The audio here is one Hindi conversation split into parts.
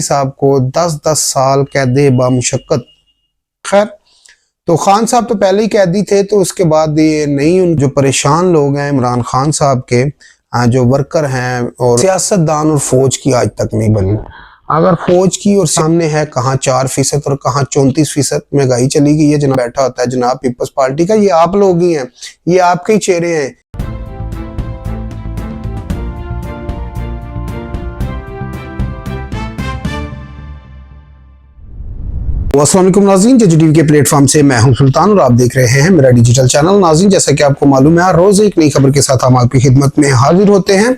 साहब को 10-10 साल कैद बामुशक्कत। खैर, तो खान साहब तो पहले ही कैदी थे, तो उसके बाद ये नहीं, जो परेशान लोग हैं इमरान खान साहब के, जो वर्कर हैं, और सियासतदान और फौज की आज तक नहीं बनी। अगर फौज की और सामने है कहाँ 4% और कहाँ 34% महंगाई चली गई है। जनाब बैठा होता है जनाब पीपल्स पार्टी का, ये आप लोग ही हैं, ये आपके ही चेहरे हैं। अस्सलाम वालेकुम नाज़रीन, JTV के प्लेटफॉर्म से मैं हूं सुल्तान और आप देख रहे हैं मेरा डिजिटल चैनल। नाज़रीन, जैसा कि आपको मालूम है, हर रोज एक नई खबर के साथ हम आपकी खिदमत में हाजिर होते हैं।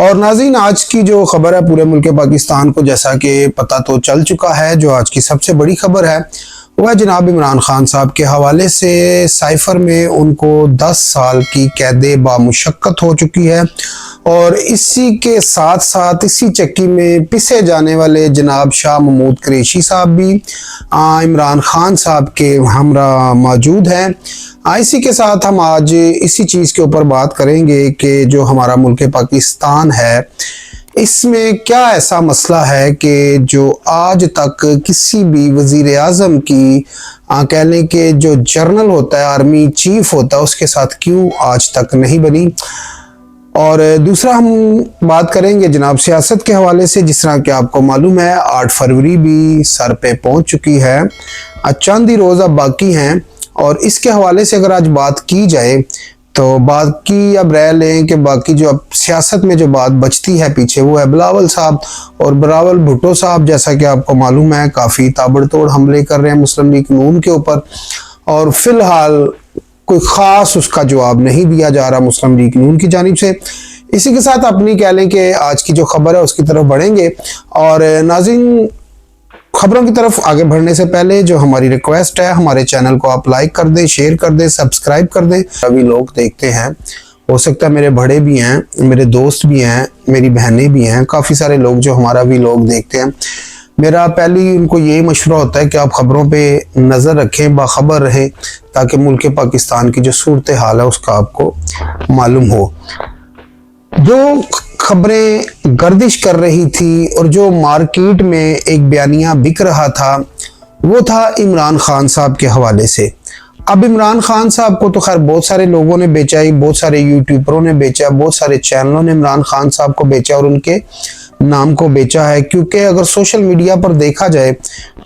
और नाज़रीन, आज की जो खबर है पूरे मुल्क पाकिस्तान को जैसा कि पता तो चल चुका है, जो आज की सबसे बड़ी खबर है वह जनाब इमरान खान साहब के हवाले से साइफर में उनको 10 साल की कैद बामुशक्कत हो चुकी है। और इसी के साथ साथ इसी चक्की में पिसे जाने वाले जनाब शाह महमूद कुरैशी साहब भी इमरान खान साहब के हमरा मौजूद हैं। इसी के साथ हम आज इसी चीज़ के ऊपर बात करेंगे कि जो हमारा मुल्क पाकिस्तान है, इसमें क्या ऐसा मसला है कि जो आज तक किसी भी वज़ीर आज़म की कह लें कि जो जनरल होता है, आर्मी चीफ होता है, उसके साथ क्यों आज तक नहीं बनी। और दूसरा हम बात करेंगे जनाब सियासत के हवाले से। जिस तरह कि आपको मालूम है 8 फरवरी भी सर पे पहुंच चुकी है, चंद ही रोज़ अब बाकी हैं। और इसके हवाले से अगर आज बात की जाए तो बाकी अब रह लें कि बाकी जो अब सियासत में जो बात बचती है पीछे, वो है बिलावल साहब और बिलावल भुट्टो साहब। जैसा कि आपको मालूम है काफ़ी ताबड़तोड़ हमले कर रहे हैं मुस्लिम लीग नून के ऊपर, और फिलहाल कोई ख़ास उसका जवाब नहीं दिया जा रहा मुस्लिम लीग नून की जानिब से। इसी के साथ अपनी कह लें कि आज की जो खबर है उसकी तरफ बढ़ेंगे। और नाज़रीन, खबरों की तरफ आगे बढ़ने से पहले जो हमारी रिक्वेस्ट है, हमारे चैनल को आप लाइक कर दें, शेयर कर दें, सब्सक्राइब कर दें। सभी लोग देखते हैं, हो सकता है मेरे बड़े भी हैं, मेरे दोस्त भी हैं, मेरी बहनें भी हैं, काफ़ी सारे लोग जो हमारा भी लोग देखते हैं। मेरा पहले उनको यही मशवरा होता है कि आप ख़बरों पे नज़र रखें, बाखबर रहें, ताकि मुल्क पाकिस्तान की जो सूरत हाल है उसका आपको मालूम हो। जो खबरें गर्दिश कर रही थी और जो मार्केट में एक बयानिया बिक रहा था, वो था इमरान खान साहब के हवाले से। अब इमरान खान साहब को तो खैर बहुत सारे लोगों ने बेचा ही, बहुत सारे यूट्यूबरों ने बेचा, बहुत सारे चैनलों ने इमरान खान साहब को बेचा और उनके नाम को बेचा है। क्योंकि अगर सोशल मीडिया पर देखा जाए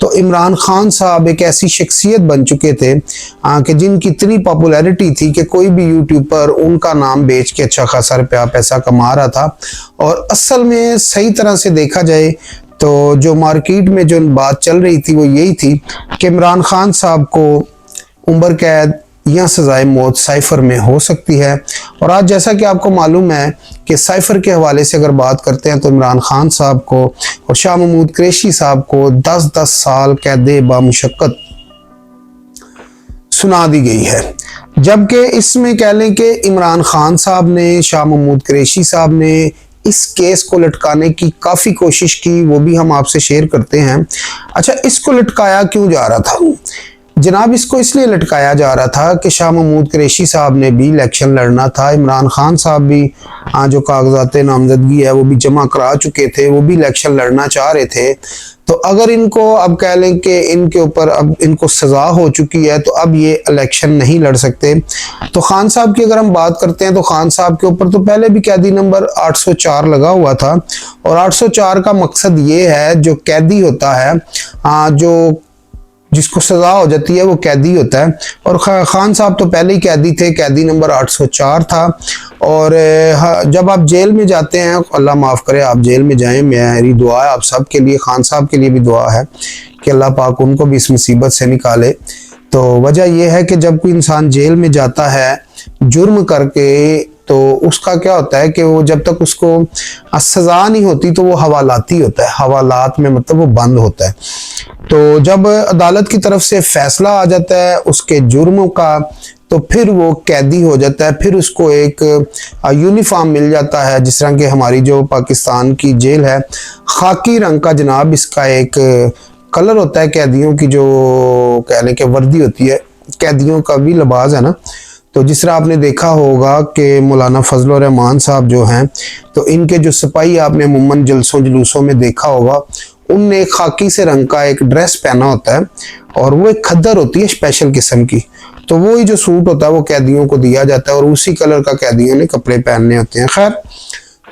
तो इमरान खान साहब एक ऐसी शख्सियत बन चुके थे कि जिनकी इतनी पॉपुलैरिटी थी कि कोई भी यूट्यूब पर उनका नाम बेच के अच्छा खासा रुपया पैसा कमा रहा था। और असल में सही तरह से देखा जाए तो जो मार्केट में जो बात चल रही थी वो यही थी कि इमरान खान साहब को उम्र कैद या सजाए मौत साइफर में हो सकती है। और आज जैसा कि आपको मालूम है कि साइफर के हवाले से अगर बात करते हैं तो इमरान खान साहब को और शाह महमूद कुरैशी साहब को 10-10 साल कैद बामुशक्कत सुना दी गई है। जबकि इसमें कह लें कि इमरान खान साहब ने, शाह महमूद कुरैशी साहब ने इस केस को लटकाने की काफ़ी कोशिश की, वो भी हम आपसे शेयर करते हैं। अच्छा, इसको लटकाया क्यों जा रहा था जनाब? इसको इसलिए लटकाया जा रहा था कि शाह महमूद कुरैशी साहब ने भी इलेक्शन लड़ना था, इमरान खान साहब भी जो कागजात नामजदगी है वो भी जमा करा चुके थे, वो भी इलेक्शन लड़ना चाह रहे थे। तो अगर इनको अब कह लें कि इनके ऊपर अब इनको सज़ा हो चुकी है तो अब ये इलेक्शन नहीं लड़ सकते। तो खान साहब की अगर हम बात करते हैं तो खान साहब के ऊपर तो पहले भी कैदी नंबर 804 लगा हुआ था। और 804 का मकसद ये है, जो कैदी होता है, जो जिसको सजा हो जाती है वो कैदी होता है। और खान साहब तो पहले ही कैदी थे, कैदी नंबर 804 था। और जब आप जेल में जाते हैं, अल्लाह माफ़ करे आप जेल में जाएं, मेरी दुआ है आप सब के लिए, खान साहब के लिए भी दुआ है कि अल्लाह पाक उनको भी इस मुसीबत से निकाले। तो वजह यह है कि जब कोई इंसान जेल में जाता है जुर्म करके, तो उसका क्या होता है कि वो जब तक उसको सज़ा नहीं होती तो वो हवालाती होता है, हवालात में मतलब वो बंद होता है। तो जब अदालत की तरफ से फैसला आ जाता है उसके जुर्मों का, तो फिर वो कैदी हो जाता है, फिर उसको एक यूनिफॉर्म मिल जाता है। जिस तरह की हमारी जो पाकिस्तान की जेल है, खाकी रंग का जनाब इसका एक कलर होता है कैदियों की, जो कह लें कि वर्दी होती है, कैदियों का भी लिबास है ना। तो जिस तरह आपने देखा होगा कि मौलाना फजल रहमान साहब जो हैं, तो इनके जो सिपाही आपने अमूमन जलसों जुलूसों में देखा होगा, उनने खाकी से रंग का एक ड्रेस पहना होता है और वो एक खद्दर होती है स्पेशल किस्म की। तो वो ही जो सूट होता है वो कैदियों को दिया जाता है और उसी कलर का कैदियों ने कपड़े पहनने होते हैं। खैर,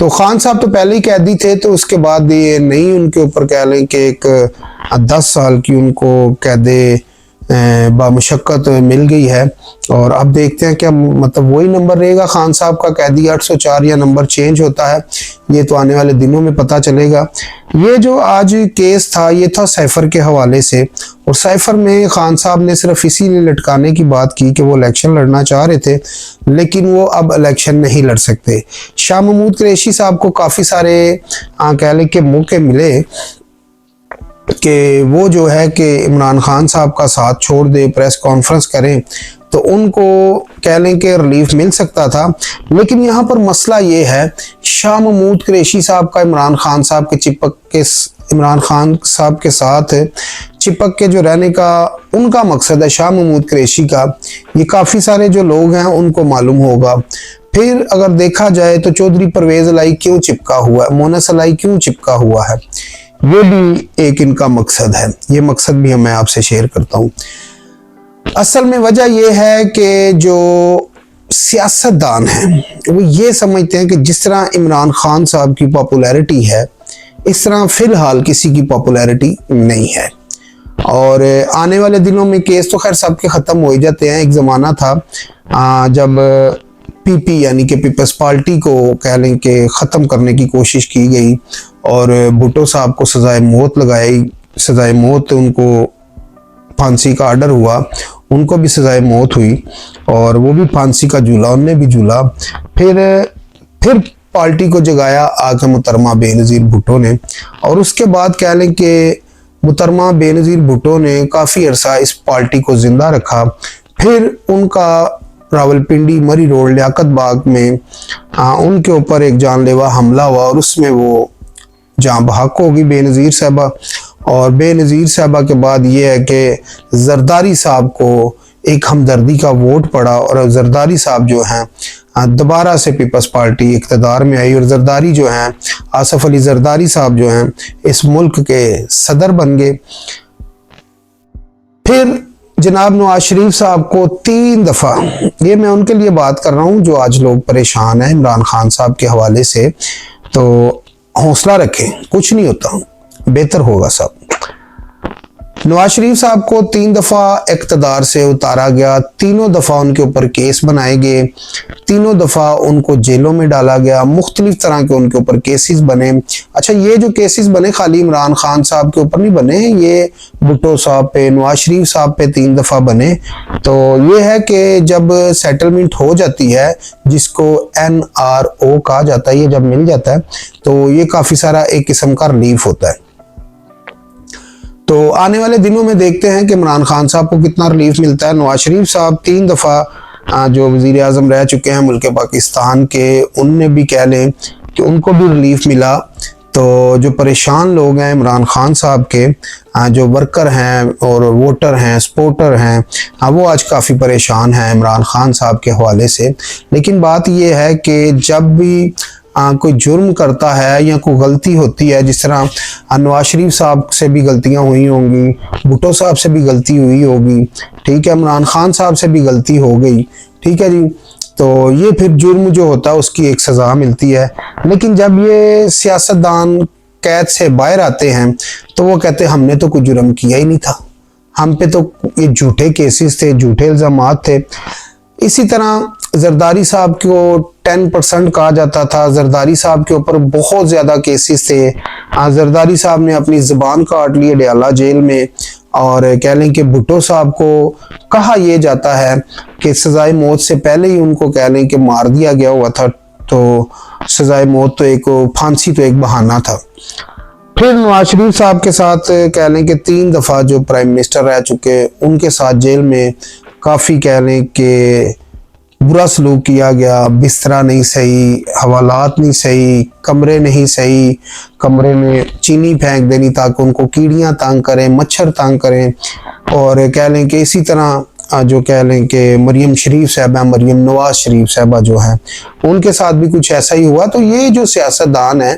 तो खान साहब तो पहले ही कैदी थे, तो उसके बाद ये नहीं उनके ऊपर कह लें कि एक 10 साल की उनको कैदे बामुशक्कत मिल गई है। और अब देखते हैं क्या मतलब वही नंबर रहेगा खान साहब का, कैदी 804, या नंबर चेंज होता है, ये तो आने वाले दिनों में पता चलेगा। ये जो आज केस था ये था साइफर के हवाले से, और साइफर में खान साहब ने सिर्फ इसीलिए लटकाने की बात की कि वो इलेक्शन लड़ना चाह रहे थे, लेकिन वो अब इलेक्शन नहीं लड़ सकते। शाह महमूद कुरैशी साहब को काफ़ी सारे कह लें कि मौके मिले कि वो जो है कि इमरान खान साहब का साथ छोड़ दे, प्रेस कॉन्फ्रेंस करें, तो उनको कह लें कि रिलीफ मिल सकता था। लेकिन यहाँ पर मसला ये है, शाह महमूद कुरैशी साहब का इमरान खान साहब के साथ चिपक के जो रहने का उनका मकसद है शाह महमूद कुरैशी का, ये काफ़ी सारे जो लोग हैं उनको मालूम होगा। फिर अगर देखा जाए तो चौधरी परवेज इलाही क्यों चिपका हुआ है, मोनस इलाही क्यों चिपका हुआ है, ये भी एक इनका मकसद है। ये मकसद भी मैं आपसे शेयर करता हूँ। असल में वजह यह है कि जो सियासतदान हैं वो ये समझते हैं कि जिस तरह इमरान खान साहब की पॉपुलैरिटी है, इस तरह फिलहाल किसी की पॉपुलैरिटी नहीं है। और आने वाले दिनों में केस तो खैर सबके ख़त्म हो ही जाते हैं। एक ज़माना था जब पीपी यानी कि पीपल्स पार्टी को कह लें कि ख़त्म करने की कोशिश की गई और भुट्टो साहब को सज़ाए मौत लगाई, सज़ाए मौत, उनको फांसी का आर्डर हुआ, उनको भी सज़ाए मौत हुई और वो भी फांसी का झूला उनने भी झूला। फिर पार्टी को जगाया आके मुहतरमा बेनज़ीर भुट्टो ने, और उसके बाद कह लें कि मुहतरमा बेनज़ीर भुट्टो ने काफ़ी अरसा इस पार्टी को ज़िंदा रखा। फिर उनका रावलपिंडी मरी रोड लियाकत बाग में उनके ऊपर एक जानलेवा हमला हुआ और उसमें वो जान बहक होगी बेनज़ीर साहबा। और बेनज़ीर साहबा के बाद ये है कि जरदारी साहब को एक हमदर्दी का वोट पड़ा और जरदारी साहब जो हैं दोबारा से पीपल्स पार्टी इक़्तिदार में आई और जरदारी जो हैं आसफ अली जरदारी साहब जो हैं इस मुल्क के सदर बन गए। फिर जनाब नवाज शरीफ साहब को 3 दफ़ा, ये मैं उनके लिए बात कर रहा हूँ जो आज लोग परेशान हैं इमरान खान साहब के हवाले से, तो हौसला रखें, कुछ नहीं होता, बेहतर होगा सब। नवाज शरीफ साहब को 3 दफ़ा इक़्तिदार से उतारा गया, तीनों दफ़ा उनके ऊपर केस बनाए गए, तीनों दफ़ा उनको जेलों में डाला गया, मुख्तलिफ तरह के उनके ऊपर केसेस बने। अच्छा, ये जो केसेस बने खाली इमरान खान साहब के ऊपर नहीं बने, ये भुट्टो साहब पे, नवाज शरीफ साहब पे 3 दफ़ा बने। तो ये है कि जब सेटलमेंट हो जाती है, जिसको NRO कहा जाता है, ये जब मिल जाता है तो ये काफ़ी सारा एक किस्म का रिलीफ होता है। तो आने वाले दिनों में देखते हैं कि इमरान खान साहब को कितना रिलीफ मिलता है। नवाज शरीफ साहब 3 दफ़ा जो वज़ीर आज़म रह चुके हैं मुल्क पाकिस्तान के, उनने भी कह लें कि उनको भी रिलीफ मिला। तो जो परेशान लोग हैं इमरान खान साहब के, जो वर्कर हैं और वोटर हैं, सपोर्टर हैं, वो आज काफ़ी परेशान हैं इमरान खान साहब के हवाले से। लेकिन बात यह है कि जब भी कोई जुर्म करता है या कोई गलती होती है, जिस तरह नवाज शरीफ साहब से भी गलतियां हुई होंगी, भुट्टो साहब से भी गलती हुई होगी, ठीक है, इमरान खान साहब से भी गलती हो गई, ठीक है जी, तो ये फिर जुर्म जो होता है उसकी एक सज़ा मिलती है। लेकिन जब ये सियासतदान कैद से बाहर आते हैं तो वो कहते हैं हमने तो कोई जुर्म किया ही नहीं था, हम पे तो ये झूठे केसेस थे, झूठे इल्ज़ामात थे। इसी तरह जरदारी साहब को 10% कहा जाता था, जरदारी साहब के ऊपर बहुत ज़्यादा केसेस थे। जरदारी साहब ने अपनी ज़बान काट ली डयाला जेल में, और कह लें कि भुट्टो साहब को कहा यह जाता है कि सज़ाए मौत से पहले ही उनको कह लें कि मार दिया गया हुआ था, तो सज़ाए मौत तो एक फांसी तो एक बहाना था। फिर नवाज शरीफ साहब के साथ कह लें कि 3 दफ़ा जो प्राइम मिनिस्टर रह चुके, उनके साथ जेल में काफ़ी कह लें कि बुरा सलूक किया गया, बिस्तरा नहीं सही, हवालात नहीं सही, कमरे नहीं सही, कमरे में चीनी फेंक देनी ताकि उनको कीड़ियाँ तंग करें, मच्छर तंग करें, और कह लें कि इसी तरह जो कह लें कि मरियम शरीफ साहबा, मरियम नवाज शरीफ साहबा जो है, उनके साथ भी कुछ ऐसा ही हुआ। तो ये जो सियासतदान है,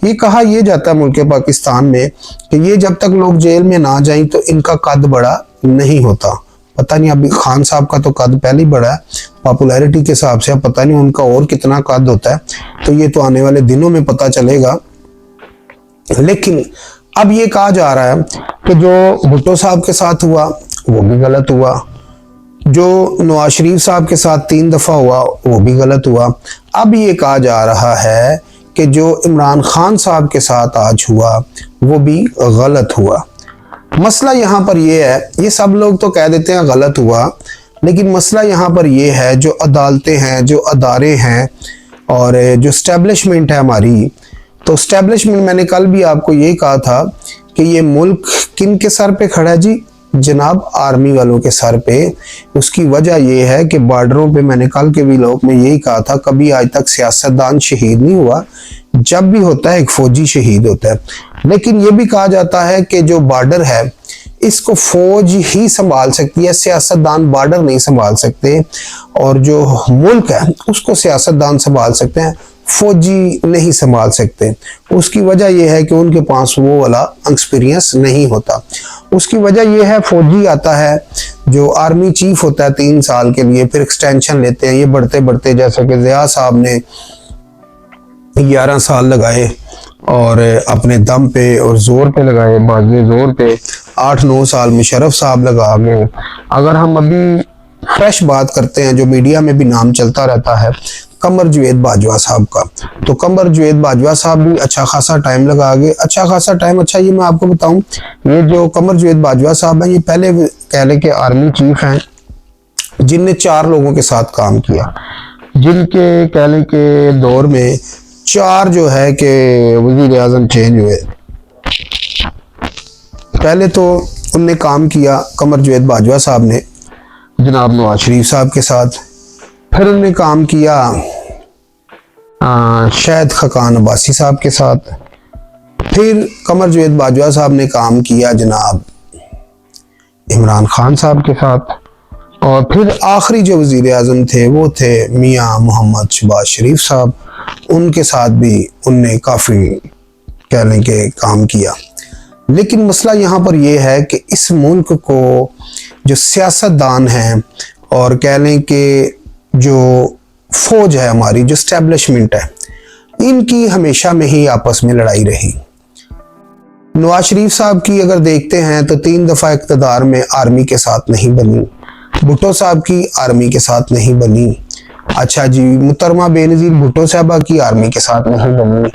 ये कहा यह जाता है मुल्क पाकिस्तान में कि ये जब तक लोग जेल में ना जाएं तो इनका कद बड़ा नहीं होता। पता नहीं, अभी खान साहब का तो कद पहले ही बड़ा है पॉपुलैरिटी के हिसाब से, अब पता नहीं उनका और कितना कद होता है, तो ये तो आने वाले दिनों में पता चलेगा। लेकिन अब ये कहा जा रहा है कि जो भुट्टो साहब के साथ हुआ वो भी गलत हुआ, जो नवाज शरीफ साहब के साथ 3 दफा हुआ वो भी गलत हुआ। अब ये कहा जा रहा है कि जो इमरान खान साहब के साथ आज हुआ वो भी गलत हुआ। मसला यहाँ पर ये है, ये सब लोग तो कह देते हैं गलत हुआ, लेकिन मसला यहाँ पर ये है जो अदालतें हैं, जो अदारे हैं और जो स्टैब्लिशमेंट है हमारी, तो स्टैब्लिशमेंट, मैंने कल भी आपको ये कहा था कि ये मुल्क किन के सर पे खड़ा है जी, जनाब आर्मी वालों के सर पे। उसकी वजह यह है कि बॉर्डरों पे, मैंने कल के व्लॉग में यही कहा था, कभी आज तक सियासतदान शहीद नहीं हुआ, जब भी होता है एक फौजी शहीद होता है। लेकिन ये भी कहा जाता है कि जो बॉर्डर है इसको फौज ही संभाल सकती है, सियासतदान बॉर्डर नहीं संभाल सकते, और जो मुल्क है उसको सियासतदान संभाल सकते हैं, फौजी नहीं संभाल सकते। उसकी वजह यह है कि उनके पास वो वाला एक्सपीरियंस नहीं होता। उसकी वजह यह है, फौजी आता है जो आर्मी चीफ होता है 3 साल के लिए, फिर एक्सटेंशन लेते हैं, ये बढ़ते बढ़ते, जैसे कि ज़िया साहब ने 11 साल लगाए और अपने दम पे और जोर पे लगाए, बाज़े जोर पे 8-9 साल मुशर्रफ साहब लगा गए। अगर हम अभी फ्रेश बात करते हैं, जो मीडिया में भी नाम चलता रहता है कमर जवेद बाजवा साहब का, तो कमर जवेद बाजवा साहब भी अच्छा खासा टाइम लगा गए, अच्छा खासा टाइम। अच्छा, ये मैं आपको बताऊं, ये जो कमर जवेद बाजवा साहब हैं, ये पहले कह लें कि आर्मी चीफ हैं जिनने 4 लोगों के साथ काम किया, जिनके कह लें कि दौर में 4 जो है कि वज़ीर आज़म चेंज हुए। पहले तो उनने काम किया कमर जवेद बाजवा साहब ने जनाब नवाज शरीफ साहब के साथ, फिर उन्होंने काम किया शायद खकान अब्बासी साहब के साथ, फिर कमर जवेद बाजवा साहब ने काम किया जनाब इमरान खान साहब के साथ, और फिर आखिरी जो वज़ीर आज़म थे वो थे मियाँ मोहम्मद शहबाज शरीफ साहब, उनके साथ भी उनने काफ़ी कह लें कि काम किया। लेकिन मसला यहाँ पर यह है कि इस मुल्क को जो सियासतदान हैं और कह लें कि जो फौज है हमारी, जो स्टैब्लिशमेंट है, इनकी हमेशा में ही आपस में लड़ाई रही। नवाज शरीफ साहब की अगर देखते हैं तो 3 दफ़ा इक़्तिदार में आर्मी के साथ नहीं बनी, भुट्टो साहब की आर्मी के साथ नहीं बनी, अच्छा जी मुहतरमा बेनज़ीर भुट्टो साहबा की आर्मी के साथ नहीं बनी।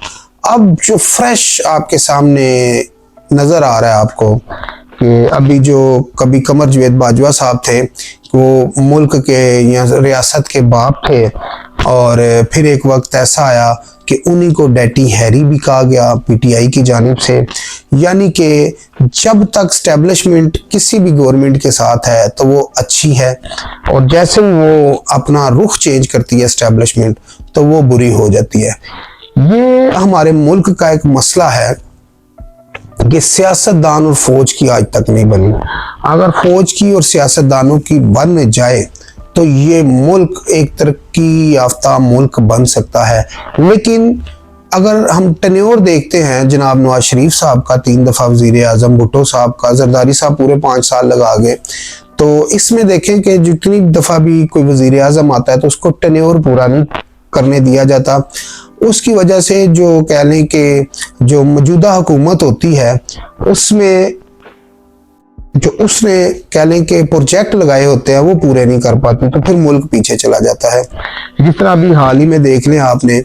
अब जो फ्रेश आपके सामने नज़र आ रहा है आपको कि अभी जो कभी कमर जवेद बाजवा साहब थे, वो मुल्क के या रियासत के बाप थे, और फिर एक वक्त ऐसा आया कि उन्हीं को डैटी हैरी भी कहा गया पीटीआई की जानिब से। यानी कि जब तक स्टैब्लिशमेंट किसी भी गवर्नमेंट के साथ है तो वो अच्छी है, और जैसे ही वो अपना रुख चेंज करती है स्टैब्लिशमेंट तो वो बुरी हो जाती है। ये हमारे मुल्क का एक मसला है कि सियासतदान और फौज की आज तक नहीं बनी। अगर फौज की और सियासतदानों की बन जाए तो ये मुल्क एक तरक्की याफ्ता मुल्क बन सकता है। लेकिन अगर हम टेन्योर देखते हैं जनाब नवाज शरीफ साहब का 3 दफ़ा वज़ीर आज़म, भुट्टो साहब का, जरदारी साहब पूरे 5 साल लगा गए, तो इसमें देखें कि जितनी दफ़ा भी कोई वज़ीर आज़म आता है तो उसको टेन्योर पूरा नहीं करने दिया जाता। उसकी वजह से जो कह लें कि जो मौजूदा हुकूमत होती है उसमें जो उसने कह लें कि प्रोजेक्ट लगाए होते हैं वो पूरे नहीं कर पाती, तो फिर मुल्क पीछे चला जाता है। जिस तरह अभी हाल ही में देख लें आपने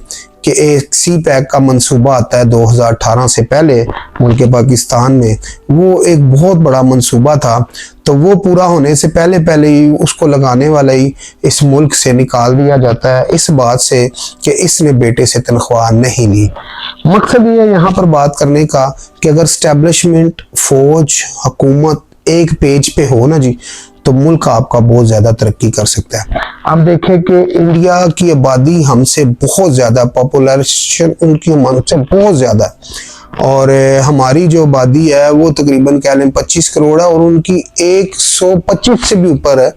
कि एक सी पैक का मंसूबा आता है 2018 से पहले मुल्क पाकिस्तान में, वो एक बहुत बड़ा मंसूबा था, तो वो पूरा होने से पहले पहले ही उसको लगाने वाला ही इस मुल्क से निकाल दिया जाता है इस बात से कि इसने बेटे से तनख्वाह नहीं ली। मकसद ये है यहाँ पर बात करने का कि अगर स्टैब्लिशमेंट, फौज, हुकूमत एक पेज पे हो ना जी, तो मुल्क आपका बहुत ज़्यादा तरक्की कर सकता है। आप देखें कि इंडिया की आबादी हमसे बहुत ज़्यादा, पॉपुलेशन उनकी हमसे बहुत ज़्यादा है, और हमारी जो आबादी है वो तकरीबन कह लें 25 करोड़ है और उनकी 125 से भी ऊपर है,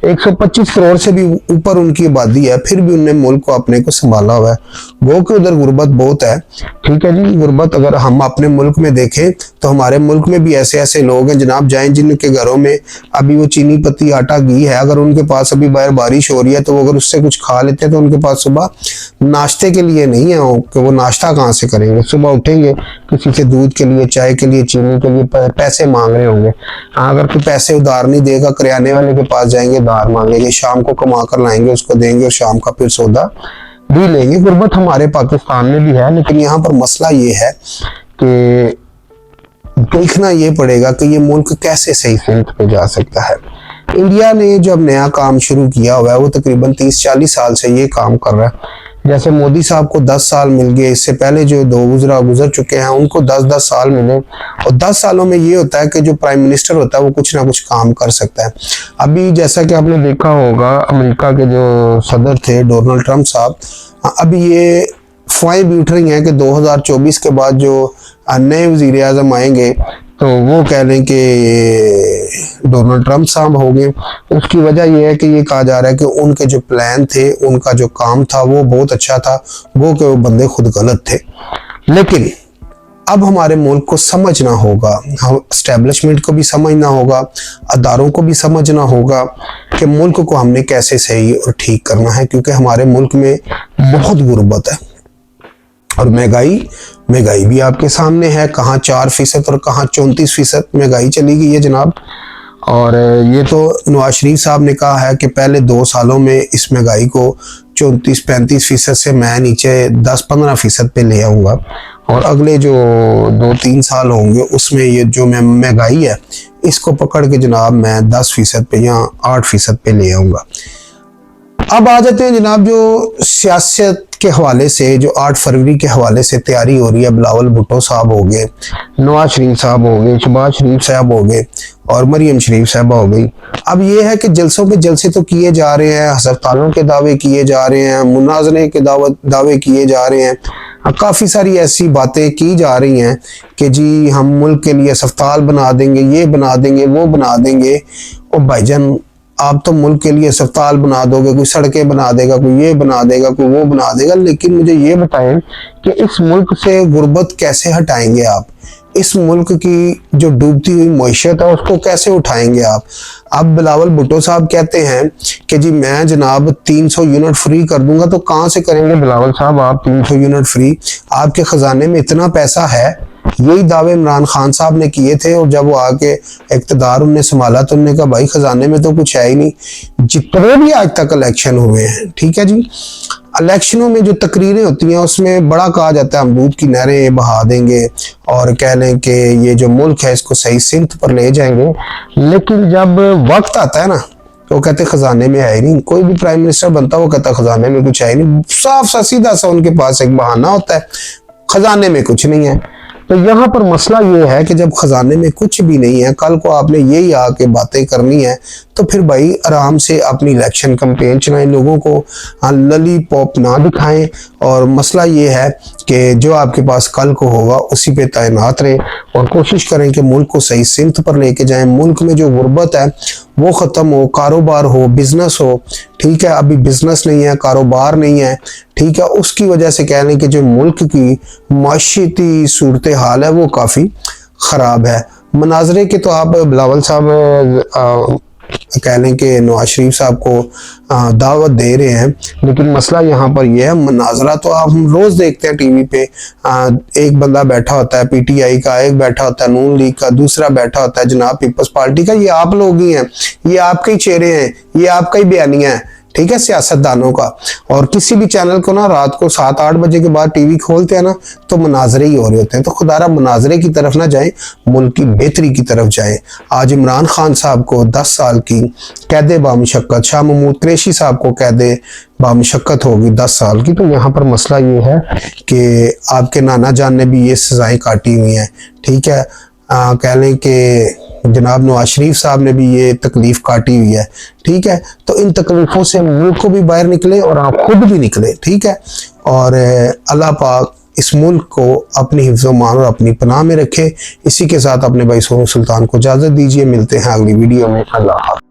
125 करोड़ से भी ऊपर उनकी आबादी है, फिर भी उनने मुल्क को अपने को संभाला हुआ है। गो के उधर गुर्बत बहुत है, ठीक है जी। गुर्बत अगर हम अपने मुल्क में देखें तो हमारे मुल्क में भी ऐसे ऐसे लोग हैं जनाब, जाएं जिनके घरों में अभी वो चीनी पत्ती आटा घी है, अगर उनके पास अभी बाहर बारिश हो रही है तो वो अगर उससे कुछ खा लेते हैं तो उनके पास सुबह नाश्ते के लिए नहीं है कि वो नाश्ता कहाँ से करेंगे। सुबह उठेंगे किसी से दूध के लिए, चाय के लिए, चीनी के लिए पैसे मांग रहे होंगे। अगर कोई पैसे उधार नहीं देगा, किराने वाले के पास जाएंगे, उधार मांगेंगे, शाम को कमा कर लाएंगे, उसको देंगे और शाम का फिर सौदा भी लेंगे। गुर्बत हमारे पाकिस्तान में भी है, लेकिन यहाँ पर मसला ये है कि देखना ये पड़ेगा कि ये मुल्क कैसे सही सिमत पे जा सकता है। इंडिया ने जो अब नया काम शुरू किया हुआ है वो तकरीबन 30-40 साल से ये काम कर रहा है। जैसे मोदी साहब को 10 साल मिल गए, इससे पहले जो दो गुजर चुके हैं उनको 10-10 साल मिले, और 10 सालों में ये होता है कि जो प्राइम मिनिस्टर होता है वो कुछ ना कुछ काम कर सकता है। अभी जैसा कि आपने देखा होगा अमेरिका के जो सदर थे डोनाल्ड ट्रंप साहब, अभी ये ख्वाहिश भी उठ रही हैं कि 2024 के बाद जो नए वजीर आज़म आएंगे तो वो कह लें कि डोनाल्ड ट्रंप साहब हो गए। उसकी वजह यह है कि ये कहा जा रहा है कि उनके जो प्लान थे, उनका जो काम था वो बहुत अच्छा था, वो कि वो बंदे खुद गलत थे। लेकिन अब हमारे मुल्क को समझना होगा, हम एस्टेब्लिशमेंट को भी समझना होगा, अदारों को भी समझना होगा कि मुल्क को हमने कैसे सही और ठीक करना है, क्योंकि हमारे मुल्क में बहुत गुर्बत है और महंगाई भी आपके सामने है। कहाँ 4% और कहाँ 34% महंगाई चली गई है जनाब। और ये तो नवाज शरीफ साहब ने कहा है कि पहले 2 सालों में इस महंगाई को 34-35% से मैं नीचे 10-15% पे ले आऊँगा, और अगले जो 2-3 साल होंगे उसमें ये जो महंगाई है इसको पकड़ के जनाब मैं 10% पे या 8% पे ले आऊँगा। अब आ जाते हैं जनाब जो सियासत के हवाले से, जो 8 फरवरी के हवाले से तैयारी हो रही है। बिलावल भुट्टो साहब हो गए, नवाज शरीफ साहब हो गए, शहबाज शरीफ साहब हो गए और मरियम शरीफ साहब हो गई। अब ये है कि जलसों पे जलसे तो किए जा रहे हैं, अस्पतालों के दावे किए जा रहे हैं, मुनाजरे के दावे किए जा रहे हैं, काफ़ी सारी ऐसी बातें की जा रही हैं कि जी हम मुल्क के लिए अस्पताल बना देंगे, ये बना देंगे, वो बना देंगे। और भाईजान आप तो मुल्क के लिए अस्पताल बना दोगे, कोई सड़कें बना देगा, कोई ये बना देगा, कोई वो बना देगा, लेकिन मुझे ये बताएं कि इस मुल्क से गुर्बत कैसे हटाएंगे आप? इस मुल्क की जो डूबती हुई मईशत है उसको कैसे उठाएंगे आप? अब बिलावल भुट्टो साहब कहते हैं कि जी मैं जनाब 300 यूनिट फ्री कर दूंगा, तो कहाँ से करेंगे बिलावल साहब आप 300 यूनिट फ्री? आपके खजाने में इतना पैसा है? यही दावे इमरान खान साहब ने किए थे, और जब वो आके इख्तिदार उन्हें संभाला तो उन्होंने कहा भाई खजाने में तो कुछ है ही नहीं। जितने भी आज तक इलेक्शन हुए हैं, ठीक है जी, इलेक्शनों में जो तकरीरें होती हैं उसमें बड़ा कहा जाता है हम दूध की नहरें बहा देंगे और कह लें कि ये जो मुल्क है इसको सही सिमत पर ले जाएंगे, लेकिन जब वक्त आता है ना तो कहते खजाने में है ही नहीं। कोई भी प्राइम मिनिस्टर बनता वो कहता खजाने में कुछ है ही नहीं, साफ सा सीधा सा उनके पास एक बहाना होता है, खजाने में कुछ नहीं है। तो यहाँ पर मसला ये है कि जब खजाने में कुछ भी नहीं है, कल को आपने यही आके बातें करनी है, तो फिर भाई आराम से अपनी इलेक्शन कैंपेन चलाएं, लोगों को लॉलीपॉप ना दिखाएं। और मसला ये है कि जो आपके पास कल को होगा उसी पे तैनात रहें और कोशिश करें कि मुल्क को सही सिमत पर लेके जाएं। मुल्क में जो गुर्बत है वो ख़त्म हो, कारोबार हो, बिजनेस हो, ठीक है। अभी बिजनेस नहीं है, कारोबार नहीं है, ठीक है। उसकी वजह से कह लें कि जो मुल्क की माशी सूरत हाल है वो काफ़ी ख़राब है। मनाजरे के तो आप बिलावल साहब कह लें कि नवाज शरीफ साहब को दावत दे रहे हैं, लेकिन मसला यहाँ पर यह है, मनाजरा तो आप हम रोज़ देखते हैं टीवी पे, एक बंदा बैठा होता है पीटीआई का, एक बैठा होता है नून लीग का, दूसरा बैठा होता है जनाब पीपल्स पार्टी का। ये आप लोग ही हैं, ये आपके ही चेहरे हैं, ये आपका ही बयानिया है, ठीक है, सियासतदानों का। और किसी भी चैनल को ना रात को 7-8 बजे के बाद टीवी खोलते हैं ना तो मनाजरे ही हो रहे होते हैं। तो खुदारा मनाजरे की तरफ ना जाएं, मुल्क की बेहतरी की तरफ जाएं। आज इमरान खान साहब को 10 साल की कैद बामुशक्कत, शाह महमूद कुरैशी साहब को कैद बामुशक्कत होगी 10 साल की। तो यहाँ पर मसला ये है कि आपके नाना जान ने भी ये सजाएं काटी हुई हैं, ठीक है। कह लें कि जनाब नवाज शरीफ साहब ने भी ये तकलीफ काटी हुई है, ठीक है। तो इन तकलीफों से मुल्क को भी बाहर निकले और आप खुद भी निकले, ठीक है। और अल्लाह पाक इस मुल्क को अपनी हिफ्ज़-ओ-मान और अपनी पनाह में रखे। इसी के साथ अपने भाई सोनू सुल्तान को इजाज़त दीजिए। मिलते हैं अगली वीडियो में। अल्लाह हाफ़िज़।